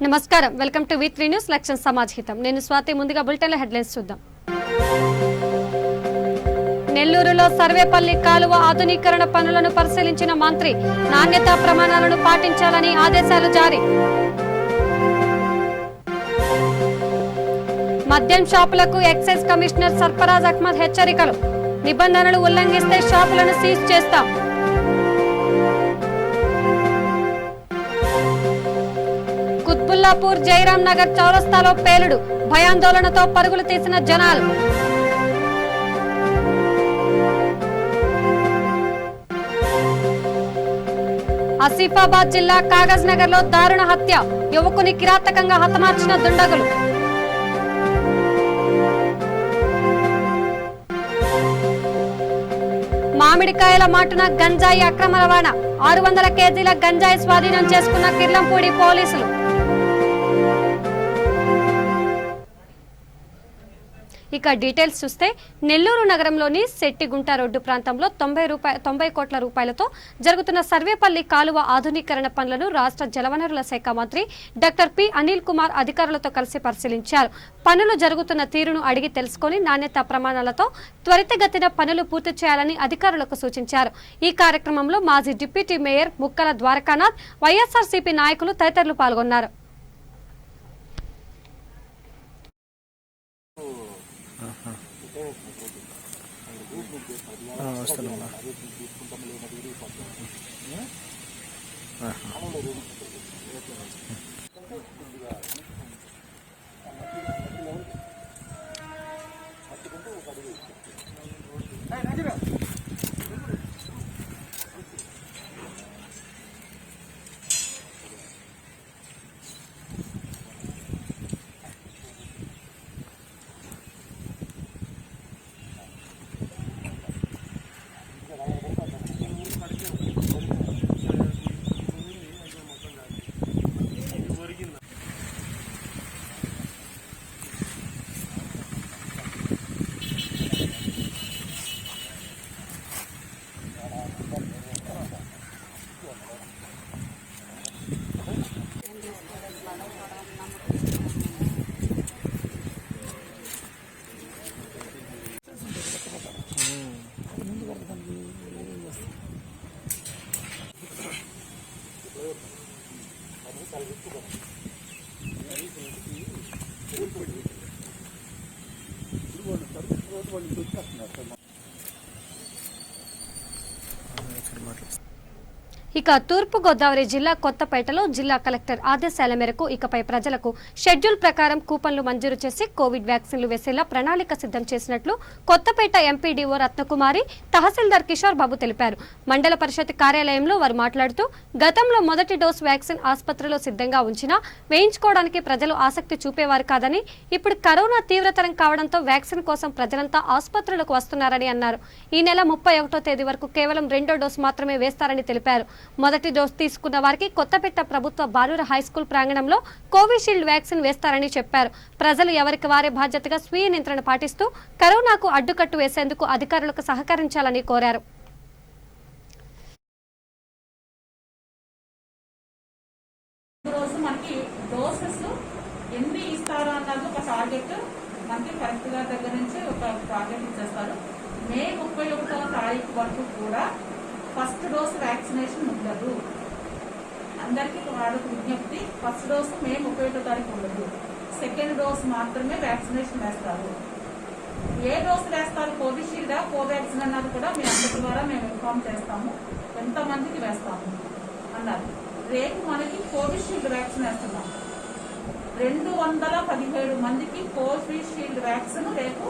నమస్కారం, welcome to వి3 news లక్ష్యం సమాజ్ హితం. నేను స్వాతి. ముందుగా బులెటిన్ల హెడ్లైన్స్ చూద్దాం. నెల్లూరులో సర్వేపల్లి కాలువ ఆధునీకరణ పనులను పరిశీలించిన మంత్రి. నాణ్యతా ప్రమాణాలను పాటించాలని ఆదేశాలు జారీ. మద్యం షాపులకు ఎక్సైజ్ కమిషనర్ సర్ఫరాజ్ అహ్మద్ హెచ్చరికలు. నిబంధనలు ఉల్లంఘిస్తే షాపులను సీజ్ చేస్తాం. కుత్బుల్లాపూర్ జయరాం నగర్ చౌరస్తాలో పేలుడు. భయాందోళనతో పరుగులు తీసిన జనాలు. ఆసిఫాబాద్ జిల్లా కాగజ్ నగర్ లో దారుణ హత్య. యువకుని కిరాతకంగా హతమార్చిన దుండగులు. మామిడికాయల మాటున గంజాయి అక్రమ రవాణా. 600 కేజీల గంజాయి స్వాధీనం చేసుకున్న కిర్లంపూడి పోలీసులు. ఇక డీటెయిల్స్ చూస్తే, నెల్లూరు నగరంలోని శెట్టిగుంట రోడ్డు ప్రాంతంలో 90 కోట్ల రూపాయలతో జరుగుతున్న సర్వేపల్లి కాలువ ఆధునీకరణ పనులను రాష్ట్ర జలవనరుల శాఖ మంత్రి డాక్టర్ పి అనిల్ కుమార్ అధికారులతో కలిసి పరిశీలించారు. పనులు జరుగుతున్న తీరును అడిగి తెలుసుకుని నాణ్యతా ప్రమాణాలతో త్వరితగతిన పనులు పూర్తి చేయాలని అధికారులకు సూచించారు. ఈ కార్యక్రమంలో మాజీ డిప్యూటీ మేయర్ ముక్కల ద్వారకానాథ్, వైఎస్ఆర్సీపీ నాయకులు తదితరులు పాల్గొన్నారు. ఇక తూర్పు గోదావరి జిల్లా కొత్తపేటలో జిల్లా కలెక్టర్ ఆదేశాల మేరకు ఇకపై ప్రజలకు షెడ్యూల్ ప్రకారం కూపన్లు మంజూరు చేసి కోవిడ్ వ్యాక్సిన్లు వేసేలా ప్రణాళిక సిద్ధం చేసినట్లు కొత్తపేట ఎంపీడీఓ రత్నకుమారి, తహసీల్దార్ కిషోర్ బాబు తెలిపారు. మండల పరిషత్ కార్యాలయంలో వారు మాట్లాడుతూ, గతంలో మొదటి డోస్ వ్యాక్సిన్ ఆసుపత్రిలో సిద్ధంగా ఉంచినా వేయించుకోవడానికి ప్రజలు ఆసక్తి చూపేవారు కాదని, ఇప్పుడు కరోనా తీవ్రతరం కావడంతో వ్యాక్సిన్ కోసం ప్రజలంతా ఆసుపత్రులకు వస్తున్నారని అన్నారు. ఈ నెల 31వ తేదీ వరకు కేవలం 2వ డోస్ మాత్రమే వేస్తారని తెలిపారు. మొదటి డోస్ తీసుకున్న వారికి కొత్తపేట ప్రభుత్వ బాలుర హైస్కూల్ ప్రాంగణంలో కోవిషీల్డ్ వ్యాక్సిన్ వేస్తారని చెప్పారు. ప్రజలు ఎవరికి వారే బాధ్యతగా స్వీయ నియంత్రణ పాటిస్తూ కరోనాకు అడ్డుకట్టు వేసేందుకు అధికారులకు సహకరించాలని కోరారు. మే 31వ తారీఖు వరకు కూడా ఫస్ట్ డోస్ వ్యాక్సినేషన్ ఉండదు. అందరికీ వాడుకు విజ్ఞప్తి, ఫస్ట్ డోస్ మే 31వ తారీఖు ఉండదు. సెకండ్ డోస్ మాత్రమే వ్యాక్సినేషన్ వేస్తారు. ఏ డోస్ వేస్తారు, కోవిషీల్డా కోవాక్సిన్ అన్నది కూడా మీ అందరి ద్వారా మేము ఇన్ఫార్మ్ చేస్తాము, ఎంతమందికి వేస్తాము అన్నారు. రేపు మనకి కోవిషీల్డ్ వ్యాక్సిన్ వేస్తున్నాం. 217 మందికి కోవిషీల్డ్ వ్యాక్సిన్ రేపు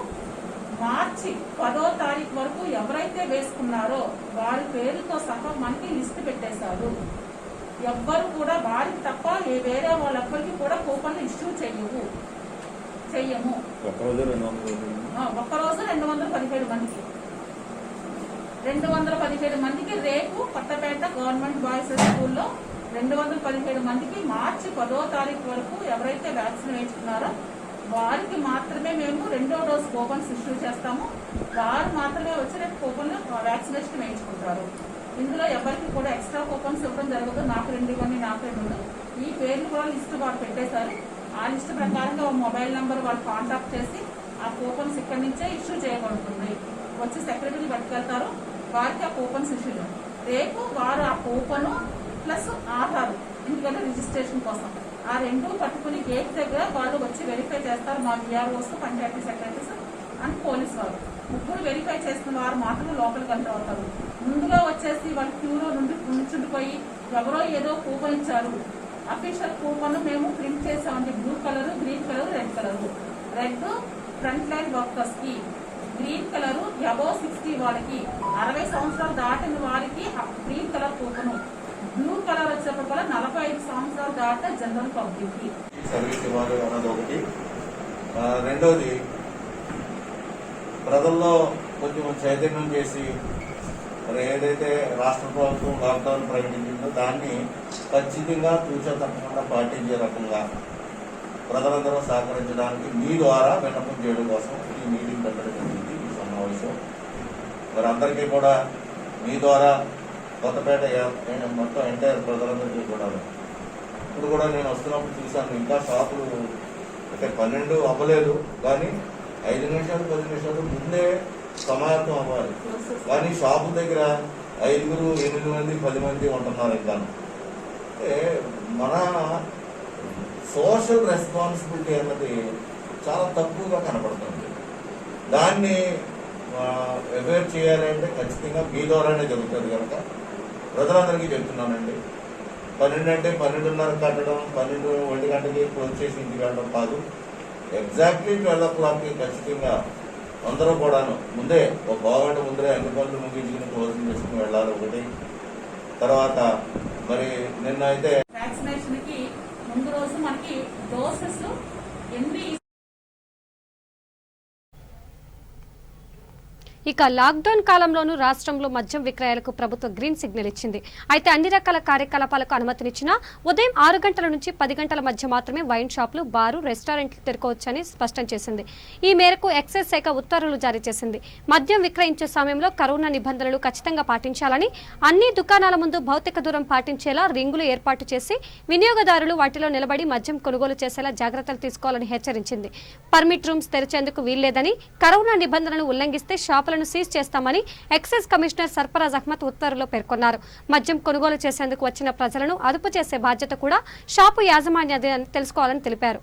మార్చి 10వ తారీఖు వరకు ఎవరైతే వేసుకున్నారో వారి పేరుతో సహా మనకి లిస్ట్ పెట్టేశారు. ఎవ్వరు కూడా వారికి తప్ప వేరే వాళ్ళెవ్వరికి కూడా కూపన్లు ఇష్యూ చెయ్యము. ఒక్కరోజు 217 మందికి 217 మందికి రేపు కొత్తపేట గవర్నమెంట్ బాయ్స్ స్కూల్లో 217 మందికి మార్చి 10వ తారీఖు వరకు ఎవరైతే వ్యాక్సిన్ వేయించుకున్నారో వారికి మాత్రమే మేము 2వ డోస్ కూపన్స్ ఇష్యూ చేస్తాము. వారు మాత్రమే వచ్చి రేపు కూపన్లు వ్యాక్సినేషన్ వేయించుకుంటారు. ఇందులో ఎవరికి కూడా ఎక్స్ట్రా కూపన్స్ ఇవ్వడం జరగదు. నాకు 2 ఇవ్వండి, నాకు 2. ఈ పేర్లు కూడా లిస్ట్ వాళ్ళు పెట్టేశారు. ఆ లిస్ట్ ప్రకారంగా మొబైల్ నెంబర్ వాళ్ళు కాంటాక్ట్ చేసి ఆ కూపన్స్ ఇక్కడి నుంచే ఇష్యూ చేయబడుతుంది. వచ్చి సెక్రటరీని పట్టుకెళ్తారు, వారికి ఆ కూపన్స్ ఇష్యూ. రేపు వారు ఆ కూపను ప్లస్ ఆధార్ ఎందుకంటే రిజిస్ట్రేషన్ కోసం ఆ రెండు పట్టుకుని గేట్ దగ్గర వాళ్ళు వచ్చి వెరిఫై చేస్తారు. మా VROs, panchayat secretaries and police వారు ముగ్గురు వెరిఫై చేసిన వారు మాత్రం లోపలికి ఎంటర్ అవుతారు. ముందుగా వచ్చేసి వాళ్ళు క్యూలో నుండి నుంచుండిపోయి ఎవరో ఏదో కూపన్ ఇచ్చారు, అఫీషియల్ కూపన్ మేము ప్రింట్ చేసామండి, blue colour, green colour, red colour. Red front line workers కి, గ్రీన్ కలర్ అబౌవ్ 60 వాళ్ళకి, 60 సంవత్సరాలు దాటిన వారికి green colour coupon, blue colour వచ్చేటప్పుడు కూడా 45 సంవత్సరాలు దాటిన జనరల్ పబ్లిక్ కి సర్వీస్ ఇవ్వాలి అన్నది ఒకటి. రెండోది ప్రజల్లో కొంచెం చైతన్యం చేసి మరి ఏదైతే రాష్ట్ర ప్రభుత్వం లాక్డౌన్ ప్రకటించిందో దాన్ని ఖచ్చితంగా తూచా తప్పకుండా పాటించే రకంగా ప్రజలందరూ సహకరించడానికి మీ ద్వారా విన్నపం చేయడం కోసం ఈ మీటింగ్ పెట్టడం జరిగింది, ఈ సమావేశం. మరి అందరికీ కూడా మీ ద్వారా కొత్తపేట మొత్తం ఎంటైర్ ప్రజలందరికీ కూడా ఇప్పుడు కూడా నేను వస్తున్నప్పుడు చూశాను, ఇంకా షాపులు అంటే 12 అవ్వలేదు కానీ 5 నిమిషాలు 10 నిమిషాలు ముందే సమాయత్తం అవ్వాలి. కానీ షాపు దగ్గర 5, 8 మంది 10 మంది ఉంటున్నారు. ఇంకా అంటే మన సోషల్ రెస్పాన్సిబిలిటీ అన్నది చాలా తక్కువగా కనపడుతుంది. దాన్ని అవేర్ చేయాలంటే ఖచ్చితంగా మీ ద్వారానే జరుగుతుంది కనుక ప్రజలందరికీ చెప్తున్నానండి. 12 అంటే 12:30 కట్టడం, 1 గంటకి క్లోజ్ చేసి ఇంటికి వెళ్ళడం కాదు. ఎగ్జాక్ట్లీ 12 o'clockకి ఖచ్చితంగా అందరూ కూడాను ముందే ఒక బాగంట ముందరే అన్ని పనులు ముగించుకుని క్లోజింగ్ చేసుకుని వెళ్ళాలి ఒకటి. తర్వాత మరి నిన్న అయితే వ్యాక్సినేషన్ కి ముందు రోజు మనకి డోసెస్ ఎన్ని ఇక లాక్డౌన్ కాలంలోనూ రాష్ట్రంలో మద్యం విక్రయాలకు ప్రభుత్వం గ్రీన్ సిగ్నల్ ఇచ్చింది. అయితే అన్ని రకాల కార్యకలాపాలకు అనుమతినిచ్చినా ఉదయం 6 గంటల నుంచి 10 గంటల మధ్య మాత్రమే వైన్ షాపులు, బారు, రెస్టారెంట్లు తెరుకోవచ్చని స్పష్టం చేసింది. ఈ మేరకు ఎక్సైజ్ శాఖ ఉత్తర్వులు జారీ చేసింది. మద్యం విక్రయించే సమయంలో కరోనా నిబంధనలు ఖచ్చితంగా పాటించాలని, అన్ని దుకాణాల ముందు భౌతిక దూరం పాటించేలా రింగులు ఏర్పాటు చేసి వినియోగదారులు వాటిలో నిలబడి మద్యం కొనుగోలు చేసేలా జాగ్రత్తలు తీసుకోవాలని హెచ్చరించింది. పర్మిట్ రూమ్స్ తెరిచేందుకు వీల్లేదని, కరోనా నిబంధనలు ఉల్లంఘిస్తే షాపులను సీజ్ చేస్తామని ఎక్సైజ్ కమిషనర్ సర్ఫరాజ్ అహ్మద్ ఉత్తర్వులో పేర్కొన్నారు. మద్యం కొనుగోలు చేసేందుకు వచ్చిన ప్రజలను అదుపు చేసే బాధ్యత కూడా షాపు యాజమాన్యదే అని తెలుసుకోవాలని తెలిపారు.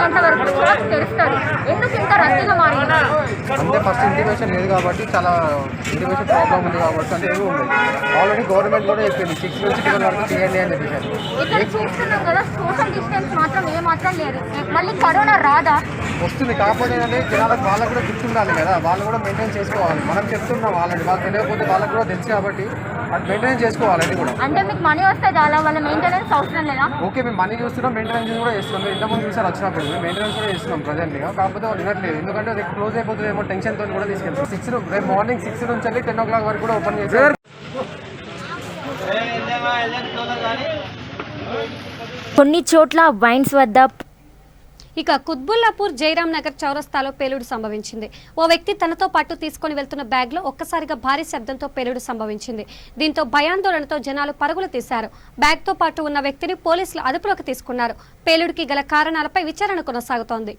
ఎంతవరకు షాప్స్ తెరుస్తారు? ఎందుకు ఇంత రద్దీగా మారింది? అంటే ఫస్ట్ ఇంటిమేషన్ లేదు కాబట్టి చాలా ఇంటిమేషన్ ప్రాబ్లం ఉంది కాబట్టి అంటే ఏమి ఉంది. ఆల్రెడీ గవర్నమెంట్ కూడా చెప్పింది 6 నుంచి 12 వరకు చేయండి అని చెప్పేసి. ఇక్కడ చూస్తున్నాం కదా, సోషల్ డిస్టెన్స్ మాత్రం ఏమాత్రం లేదు. మళ్ళీ కరోనా రాదా? వస్తుంది, కాకపోతే ఏంటంటే జనాలకు వాళ్ళకు కూడా గుర్తుండాలి కదా, వాళ్ళు కూడా మెయింటైన్ చేసుకోవాలి. మనం చెప్తున్నాం ఆల్రెడీ, వాళ్ళకి తెలియకపోతే వాళ్ళకి కూడా తెలుసు కాబట్టి అది మెయింటైన్ చేసుకోవాలి. అది కూడా అంటే మీకు మనీ వస్తే చాలా, వాళ్ళ మెయింటెనెన్స్ అవసరం లేదా? ఓకే, మేము మనీ చూస్తున్నాం, మెయింటెనెన్స్ కూడా చేస్తున్నాం. మేము ఇంతకుముందు చూసారు వచ్చినప్పుడు మేము మెయింటెనెన్స్ కూడా చేస్తున్నాం ప్రజెంట్గా. కాకపోతే వాళ్ళు వినట్లేదు, ఎందుకంటే అది క్లోజ్ అయిపోతుందేమో టెన్షన్తో కూడా తీసుకెళ్తాం. 6 రేపు మార్నింగ్ 6 నుంచి వెళ్ళి 10 o'clock వరకు కూడా ఓపెన్ చేశారు. కొన్ని చోట్ల వైన్స్ వద్ద ఇక కుత్బుల్లాపూర్ జైరాం నగర్ చౌరస్తాలో పేలుడు సంభవించింది. ఓ వ్యక్తి తనతో పాటు తీసుకుని వెళ్తున్న బ్యాగ్లో ఒక్కసారిగా భారీ శబ్దంతో పేలుడు సంభవించింది. దీంతో భయాందోళనతో జనాలు పరుగులు తీశారు. బ్యాగ్తో పాటు ఉన్న వ్యక్తిని పోలీసులు అదుపులోకి తీసుకున్నారు. పేలుడికి గల కారణాలపై విచారణ కొనసాగుతోంది.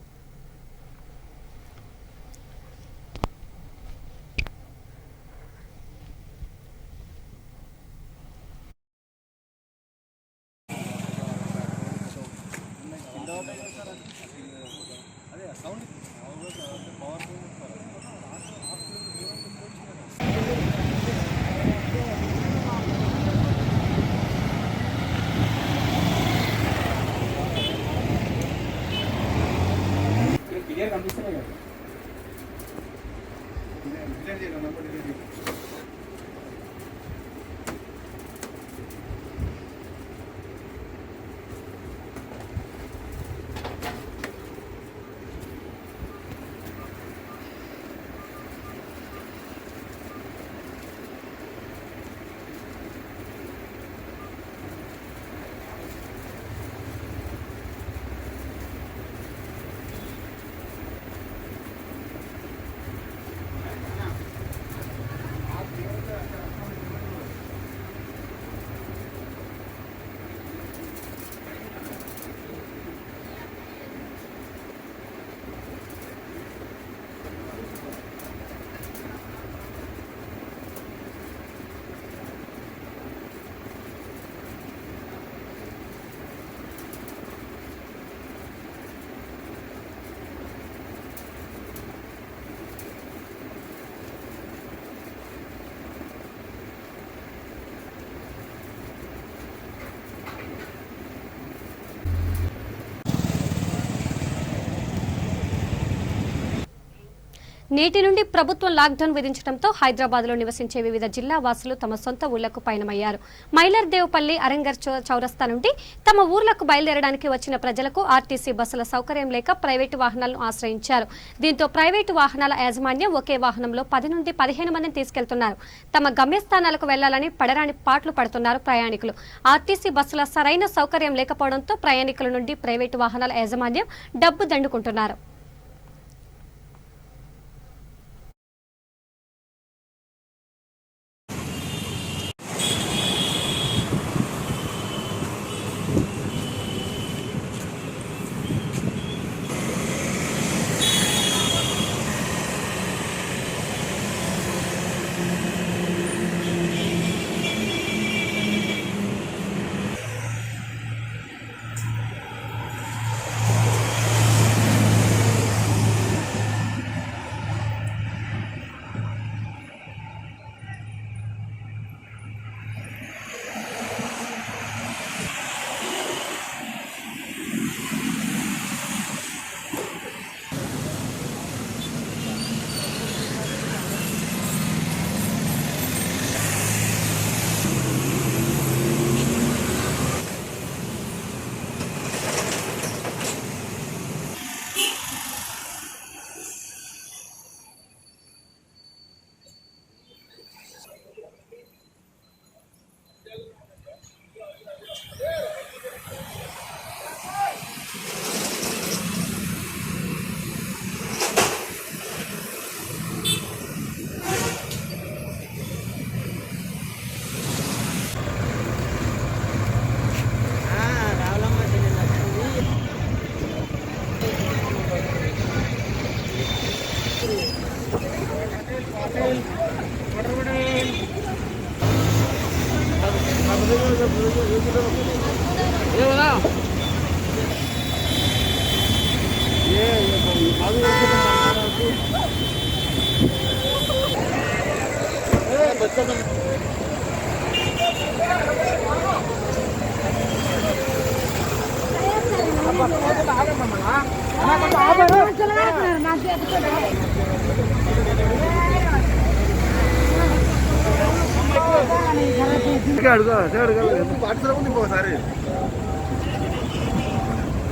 నేటి నుండి ప్రభుత్వం లాక్డౌన్ విధించడంతో హైదరాబాద్లో నివసించే వివిధ జిల్లా వాసులు తమ సొంత ఊళ్లకు పయనమయ్యారు. మైలర్దేవ్పల్లి, అరంగర్ చౌరస్తా నుండి తమ ఊర్లకు బయలుదేరడానికి వచ్చిన ప్రజలకు ఆర్టీసీ బస్సుల సౌకర్యం లేక ప్రైవేటు వాహనాలను ఆశ్రయించారు. దీంతో ప్రైవేటు వాహనాల యాజమాన్యం ఒకే వాహనంలో 10 నుండి 15 మందిని తీసుకెళ్తున్నారు. తమ గమ్యస్థానాలకు వెళ్లాలని పడరాని పాట్లు పడుతున్నారు ప్రయాణికులు. ఆర్టీసీ బస్సుల సరైన సౌకర్యం లేకపోవడంతో ప్రయాణికుల నుండి ప్రైవేటు వాహనాల యాజమాన్యం డబ్బు దండుకుంటున్నారు.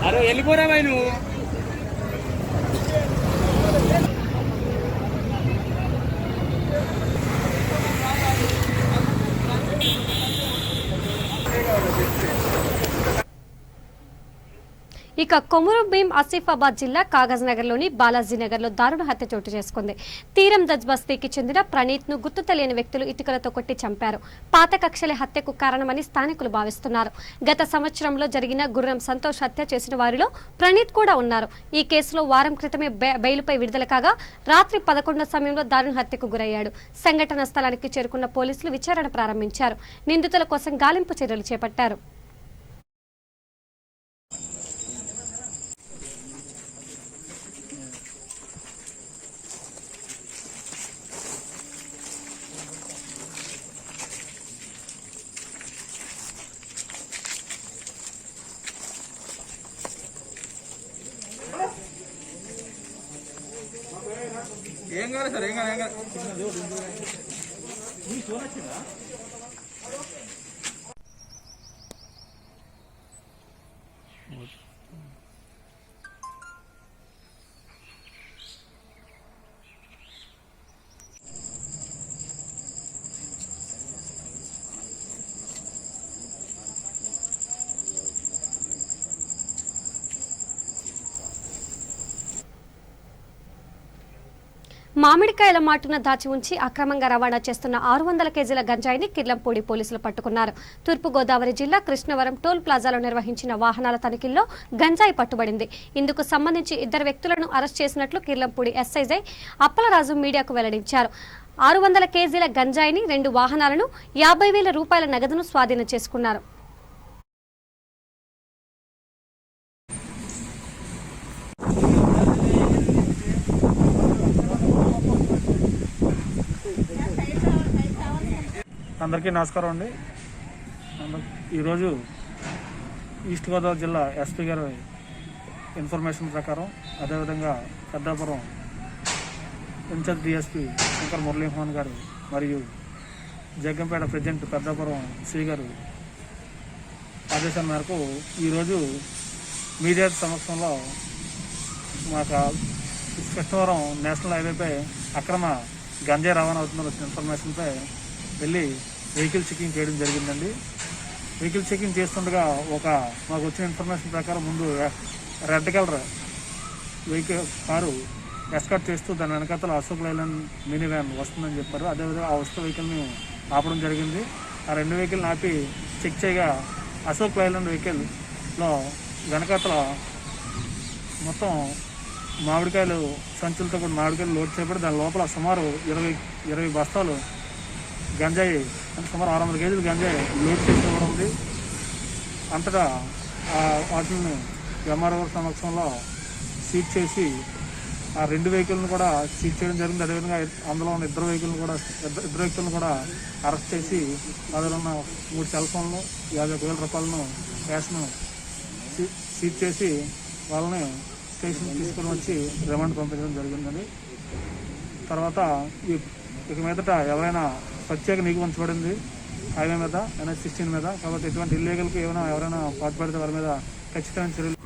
అరే వెళ్ళిపోరా భయ్ నువ్వు. ఇక కొమురు భీం ఆసిఫాబాద్ జిల్లా కాగజ్ నగర్లోని బాలాజీ నగర్లో దారుణ హత్య చోటు చేసుకుంది. తీరం దజ్ బస్తీకి చెందిన ప్రణీత్ ను గుర్తు తెలియని వ్యక్తులు ఇటుకలతో కొట్టి చంపారు. పాత కక్షలే హత్యకు కారణమని స్థానికులు భావిస్తున్నారు. గత సంవత్సరంలో జరిగిన గుర్రం సంతోష్ హత్య చేసిన వారిలో ప్రణీత్ కూడా ఉన్నారు. ఈ కేసులో వారం క్రితమే బెయిలుపై విడుదల కాగా రాత్రి 11 సమయంలో దారుణ హత్యకు గురయ్యాడు. సంఘటన స్థలానికి చేరుకున్న పోలీసులు విచారణ ప్రారంభించారు. నిందితుల కోసం గాలింపు చర్యలు చేపట్టారు. ఏం కావాలి సార్? ఏం కావాలి? మామిడికాయల మాటున దాచి ఉంచి అక్రమంగా రవాణా చేస్తున్న 600 కేజీల గంజాయిని కిర్లంపూడి పోలీసులు పట్టుకున్నారు. తూర్పుగోదావరి జిల్లా కృష్ణవరం టోల్ ప్లాజాలో నిర్వహించిన వాహనాల తనిఖీల్లో గంజాయి పట్టుబడింది. ఇందుకు సంబంధించి 2 వ్యక్తులను అరెస్ట్ చేసినట్లు కిర్లంపూడి ఎస్ఐజై అప్పలరాజు మీడియాకు వెల్లడించారు. 600 కేజీల గంజాయిని 2 వాహనాలను 50,000 రూపాయల నగదును స్వాధీనం చేసుకున్నారు. అందరికీ నమస్కారం అండి. ఈరోజు ఈస్ట్ గోదావరి జిల్లా ఎస్పీ గారి ఇన్ఫర్మేషన్ ప్రకారం, అదేవిధంగా పెద్దాపురం ఇన్ఛార్జ్ డిఎస్పీ శంకర్ మురళీమోహన్ గారు మరియు జగ్గంపేట ప్రెసిడెంట్ పెద్దాపురం సి గారు ఆదేశాల మేరకు ఈరోజు మీడియా సమక్షంలో మాకు కృష్ణవరం నేషనల్ హైవేపై అక్రమ గంజాయి రవాణా అవుతున్న వచ్చిన ఇన్ఫర్మేషన్పై వెళ్ళి వెహికల్ చెకింగ్ చేయడం జరిగిందండి. వెహికల్ చెకింగ్ చేస్తుండగా మాకు వచ్చిన ఇన్ఫర్మేషన్ ప్రకారం ముందు red colour vehicle car escort చేస్తూ దాని వెనకాతల అశోక్ లైలాండ్ మినీ వ్యాన్ వస్తుందని చెప్పారు. అదేవిధంగా ఆ వస్తు వెహికల్ని ఆపడం జరిగింది. ఆ 2 వెహికల్ని ఆపి చెక్ చేయగా అశోక్ లైలాండ్ వెహికల్లో వెనకాతల మొత్తం మామిడికాయలు సంచులతో కూడా మామిడికాయలు లోడ్ చేయబడి దాని లోపల సుమారు 20 బస్తాలు గంజాయి, అంటే సుమారు 600 కేజీలు గంజాయి లోడ్ చేసి ఉంది. అంతటా వాటిని ఎంఆర్ఓ సమక్షంలో సీజ్ చేసి ఆ 2 వెహికల్ని కూడా సీజ్ చేయడం జరిగింది. అదేవిధంగా అందులో ఉన్న 2 వ్యక్తులను కూడా అరెస్ట్ చేసి అందులో ఉన్న 3 సెల్ ఫోన్లు 51,000 రూపాయలను క్యాష్ను సీజ్ చేసి వాళ్ళని స్టేషన్కి తీసుకొని వచ్చి రిమాండ్ పంపించడం జరిగిందని. తర్వాత ఇక మీదట ఎవరైనా ప్రత్యేక నిఘా ఉంచబడింది హైవే మీద NH-16 మీద. కాబట్టి ఎటువంటి ఇల్లీగల్కి ఎవరైనా పాటుపడితే వారి మీద ఖచ్చితమైన చర్యలు.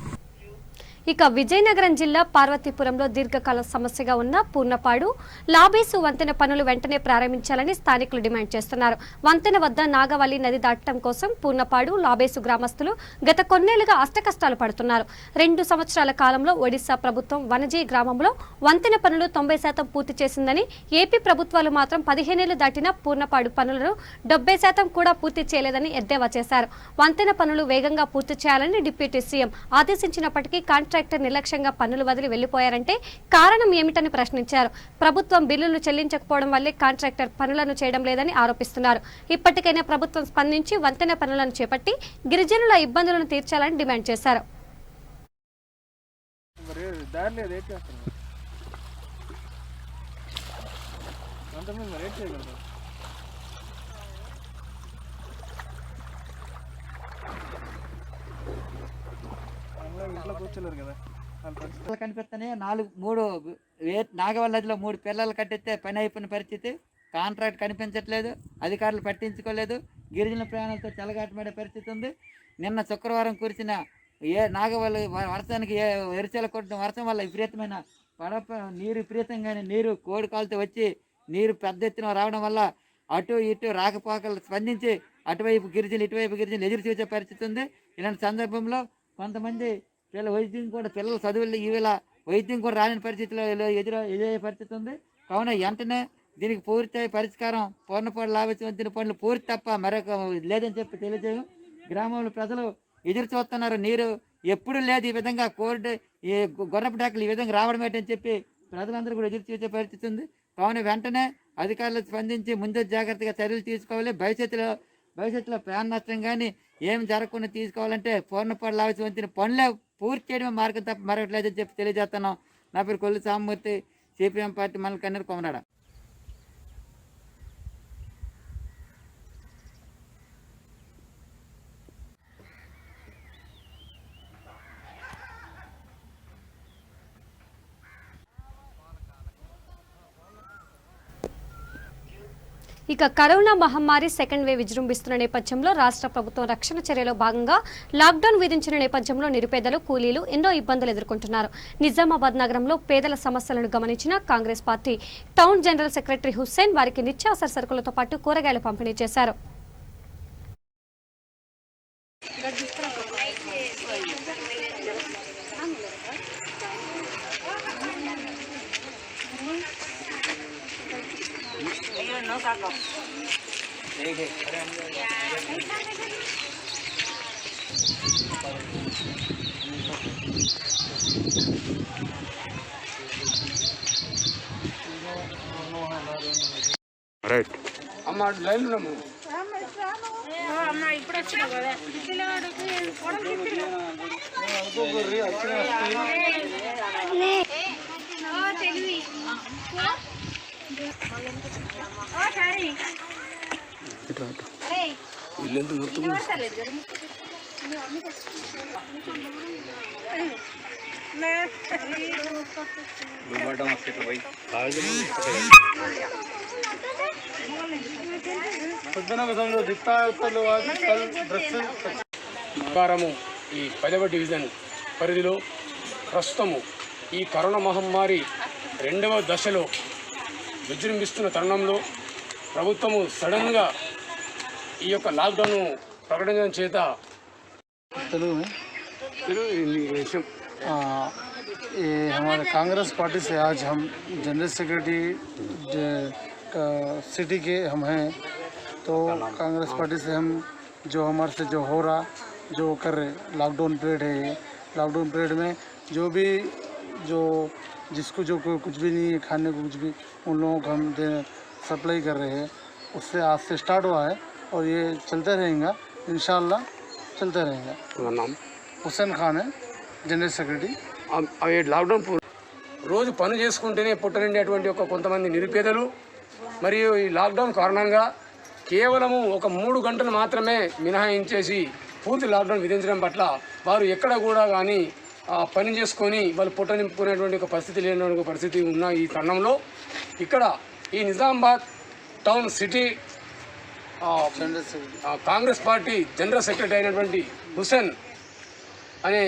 ఇక విజయనగరం జిల్లా పార్వతీపురంలో దీర్ఘకాల సమస్యగా ఉన్న పూర్ణపాడు లాబేసు వంతెన పనులు వెంటనే ప్రారంభించాలని స్థానికులు డిమాండ్ చేస్తున్నారు. వంతెన వద్ద నాగవల్లి నది దాటడం కోసం పూర్ణపాడు లాబేసు గ్రామస్తులు గత కొన్నేళ్లుగా అష్టకష్టాలు పడుతున్నారు. 2 సంవత్సరాల కాలంలో ఒడిశా ప్రభుత్వం వనజీ గ్రామంలో వంతెన పనులు 90% పూర్తి చేసిందని, ఏపీ ప్రభుత్వాలు మాత్రం 15 ఏళ్లు దాటిన పూర్ణపాడు పనులను 70% కూడా పూర్తి చేయలేదని ఎద్దేవా చేశారు. వంతెన పనులు వేగంగా పూర్తి చేయాలని డిప్యూటీ సీఎం ఆదేశించినప్పటికీ కాంట్రాక్టర్ నిర్లక్ష్యంగా పన్నులు వదిలి వెళ్లిపోయారంటే కారణం ఏమిటని ప్రశ్నించారు. ప్రభుత్వం బిల్లులు చెల్లించకపోవడం వల్లే కాంట్రాక్టర్ పనులను చేయడం లేదని ఆరోపిస్తున్నారు. ఇప్పటికైనా ప్రభుత్వం స్పందించి వంతెన పనులను చేపట్టి గిరిజనుల ఇబ్బందులను తీర్చాలని డిమాండ్ చేశారు. దారి లేదు, రేట్ చేస్తాను అంత మీద రేట్ చేయగలరు. ఇంట్లో కూర్చోలేరు కదా. కనిపిస్తానే 3 నాగవల్ నదిలో 3 పిల్లలు కట్టిస్తే పని అయిపోయిన పరిస్థితి. కాంట్రాక్ట్ కనిపించట్లేదు, అధికారులు పట్టించుకోలేదు, గిరిజన ప్రయాణాలతో చెలగాటమాడే పరిస్థితి ఉంది. నిన్న శుక్రవారం కురిసిన నాగవల్లి వర్షానికి ఎరిచెల కొట్టిన వర్షం వల్ల విపరీతమైన నీరు విపరీతంగానే నీరు కోడి కాలుతో వచ్చి నీరు పెద్ద ఎత్తున రావడం వల్ల అటు ఇటు రాకపోకలు స్పందించి అటువైపు గిరిజనులు ఇటువైపు గిరిజనులు ఎదురు చూసే పరిస్థితి ఉంది. ఇలాంటి సందర్భంలో కొంతమంది పిల్లలు చదువులు ఈవేళ వైద్యం కూడా రాని పరిస్థితిలో ఎదురయ్యే పరిస్థితి ఉంది. కావున వెంటనే దీనికి పూర్తి పరిష్కారం పూర్ణపోటు లాభించిన పనులు పూర్తి తప్ప మరొక లేదని చెప్పి తెలియజేయం. గ్రామంలో ప్రజలు ఎదురు చూస్తున్నారు. నీరు ఎప్పుడు లేదు ఈ విధంగా ఈ గొర్రపు డాకులు ఈ విధంగా రావడం ఏంటని చెప్పి ప్రజలందరూ కూడా ఎదురు చూసే పరిస్థితి ఉంది. కావున వెంటనే అధికారులు స్పందించి ముందు జాగ్రత్తగా చర్యలు తీసుకోవాలి. భవిష్యత్తులో ప్రాణ నష్టం కానీ ఏం జరగకుండా తీసుకోవాలంటే పూర్ణపోటు లాభించిన పనులే పూర్తి చేయడమే మార్గం తప్ప మరొకట్లేదని చెప్పి తెలియజేస్తున్నాం. నా పేరు కొల్లు సామమూర్తి, సిపిఎం పార్టీ మండల కన్వీనర్ కొమరాడ. ఇక కరోనా మహమ్మారి సెకండ్ వేవ్ విజృంభిస్తున్న నేపథ్యంలో రాష్ట్ర ప్రభుత్వం రక్షణ చర్యలో భాగంగా లాక్డౌన్ విధించిన నేపథ్యంలో నిరుపేదలు కూలీలు ఎన్నో ఇబ్బందులు ఎదుర్కొంటున్నారు. నిజామాబాద్ నగరంలో పేదల సమస్యలను గమనించిన Congress party town general secretary Hussain వారికి నిత్యావసర సరుకులతో పాటు కూరగాయలు పంపిణీ చేశారు. రైట్ అమ్మ లైన్ ఉన్నాము. ఇప్పుడు వచ్చినా కదా వారము ఈ 10వ డివిజన్ పరిధిలో ప్రస్తుతము ఈ కరోనా మహమ్మారి 2వ దశలో విజృంభిస్తున్న తరుణంలో ప్రభుత్వము సడన్గా ఈ యొక్క లాక్డౌన్ ప్రకటించడం చేత ये हमारे कांग्रेस पार्टी से आज हम जनरल सेक्रेटरी सिटी के हम हैं, तो कांग्रेस पार्टी से हम जो हमारे से जो हो रहा जो कर रहे लॉकडाउन पीरियड है, ये लॉकडाउन पीरियड में जो भी जो जिसको जो कुछ भी नहीं है खाने को कुछ भी उन लोगों को हम सप्लाई कर रहे हैं. उससे आज से स्टार्ट हुआ है और ये चलता रहेगा, इंशाल्लाह चलता रहेगा. नाम हुसैन खान है, जनरल सेक्रेटरी. అవి లాక్డౌన్ రోజు పని చేసుకుంటేనే పుట్టనిండేటువంటి కొంతమంది నిరుపేదలు మరియు ఈ లాక్డౌన్ కారణంగా కేవలము ఒక 3 గంటలు మాత్రమే మినహాయించేసి పూర్తి లాక్డౌన్ విధించడం పట్ల వారు ఎక్కడ కూడా కానీ పని చేసుకొని వాళ్ళు పుట్ట నింపుకునేటువంటి ఒక పరిస్థితి లేనటువంటి పరిస్థితి ఉన్న ఈ తరుణంలో ఇక్కడ ఈ Nizamabad town city Congress party general secretary అయినటువంటి హుస్సేన్ అనే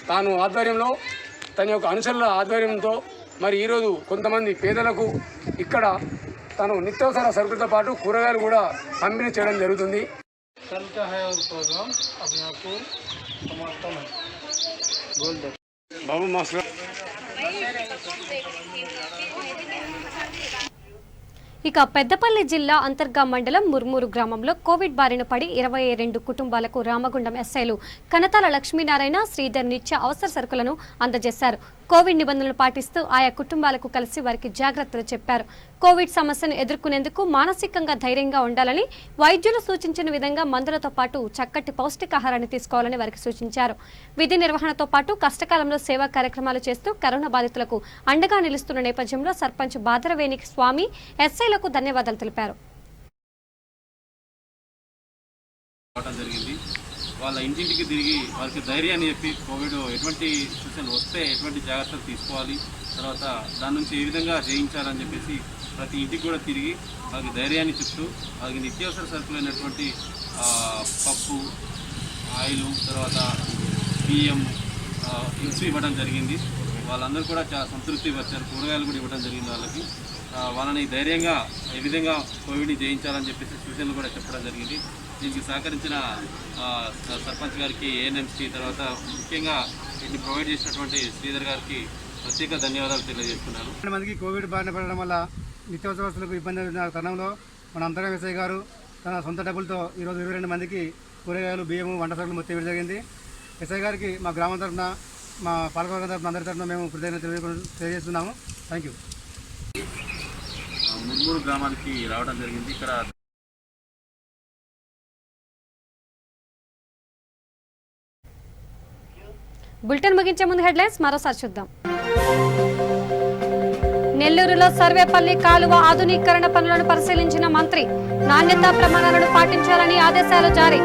తాను ఆధ్వర్యంలో తన యొక్క అనుచరుల ఆధ్వర్యంతో మరి ఈరోజు కొంతమంది పేదలకు ఇక్కడ తను నిత్యావసర సరుకులతో పాటు కూరగాయలు కూడా పంపిణీ చేయడం జరుగుతుంది. బాబు మాస్టర్ ఇక పెద్దపల్లి జిల్లా అంతర్గా మండలం ముర్మూరు గ్రామంలో కోవిడ్ బారిన పడి 22 కుటుంబాలకు రామగుండం ఎస్ఐలు కనతాల లక్ష్మీనారాయణ శ్రీధర్ నిత్య అవసర సరుకులను అందజేశారు. కోవిడ్ నిబంధనలు పాటిస్తూ ఆయా కుటుంబాలకు కలిసి వారికి జాగ్రత్తలు చెప్పారు. కోవిడ్ సమస్యను ఎదుర్కొనేందుకు మానసికంగా ధైర్యంగా ఉండాలని, వైద్యులు సూచించిన విధంగా మందులతో పాటు చక్కటి పౌష్టికాహారాన్ని తీసుకోవాలని వారికి సూచించారు. విధి నిర్వహణతో పాటు కష్టకాలంలో సేవా కార్యక్రమాలు చేస్తూ కరోనా బాధితులకు అండగా నిలుస్తున్న నేపథ్యంలో సర్పంచ్ బాదరవేణి స్వామి ఎస్ఐలకు ధన్యవాదాలు తెలిపారు. జరిగింది వాళ్ళ ఇంటింటికి తిరిగి వాళ్ళకి ధైర్యాన్ని చెప్పి కోవిడ్ ఎటువంటి సిచ్యువేషన్ వస్తే ఎటువంటి జాగ్రత్తలు తీసుకోవాలి, తర్వాత దాని నుంచి ఏ విధంగా జయించాలని చెప్పేసి ప్రతి ఇంటికి కూడా తిరిగి వాళ్ళకి ధైర్యాన్ని చెప్తూ వాళ్ళకి నిత్యావసర సరుకులైనటువంటి పప్పు, ఆయిల్, తర్వాత బియ్యం హింస ఇవ్వడం జరిగింది. వాళ్ళందరూ కూడా చాలా సంతృప్తి వచ్చారు. కూరగాయలు కూడా ఇవ్వడం జరిగింది. వాళ్ళని ధైర్యంగా ఏ విధంగా కోవిడ్ని జయించాలని చెప్పేసి సూచనలు కూడా చెప్పడం జరిగింది. దీనికి సహకరించిన సర్పంచ్ గారికి, ఏఎన్ఎంసీ, తర్వాత ముఖ్యంగా వీటిని ప్రొవైడ్ చేసినటువంటి శ్రీధర్ గారికి ప్రత్యేక ధన్యవాదాలు తెలియజేస్తున్నాను. మందికి కోవిడ్ బారిన పడడం వల్ల నిత్యావసర వస్తువులకు ఇబ్బంది ఉన్న తరుణంలో మన అంతరం ఎస్ఐ గారు తన సొంత డబ్బులతో ఈరోజు 22 మందికి కూరగాయలు, బియ్యము, వంట సరుకులు మొత్తం ఇవ్వడం జరిగింది. ఎస్ఐ గారికి మా గ్రామం తరఫున, మా పాలకవర్గం తరఫున, అందరి తరఫున మేము కృతజ్ఞతలు తెలియజేస్తున్నాము. Thank you. ముర్మూరు గ్రామానికి రావడం జరిగింది. ఇక్కడ బులెటిన్ ముగించే ముందు హెడ్లైన్స్ మరోసారి చూద్దాం. నెల్లూరులో సర్వేపల్లి కాలువ ఆధునీకరణ పనులను పరిశీలించిన మంత్రి, నాణ్యతా ప్రమాణాలను పాటించాలని ఆదేశాలు జారీ.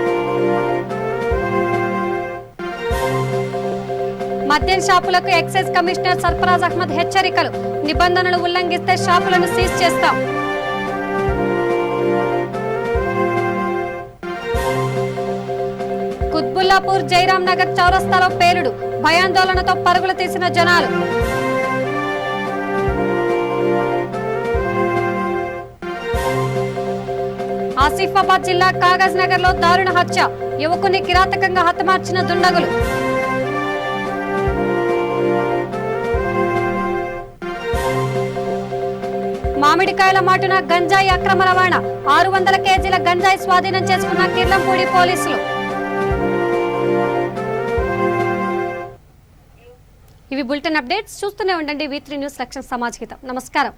మద్యం షాపులకు ఎక్సైజ్ కమిషనర్ సర్ఫరాజ్ అహ్మద్ హెచ్చరికలు, నిబంధనలు ఉల్లంఘిస్తే షాపులను సీజ్ చేస్తాం. కుత్బుల్లాపూర్ జైరాం నగర్ చౌరస్తాలో పేలుడు, భయాందోళనతో పరుగులు తీసిన జనాలు. ఆసిఫాబాద్ జిల్లా కాగజ్ నగర్ లో దారుణ హత్య, యువకుని కిరాతకంగా హతమార్చిన దుండగులు. మామిడికాయల మాటున గంజాయి అక్రమ రవాణా, 600 కేజీల గంజాయి స్వాధీనం చేసుకున్న కిర్లంపూడి పోలీసులు. ఇవి బులెటిన్ అప్డేట్స్. చూస్తూనే ఉండండి V3 న్యూస్ రక్షణ సమాజ్ హితం. నమస్కారం.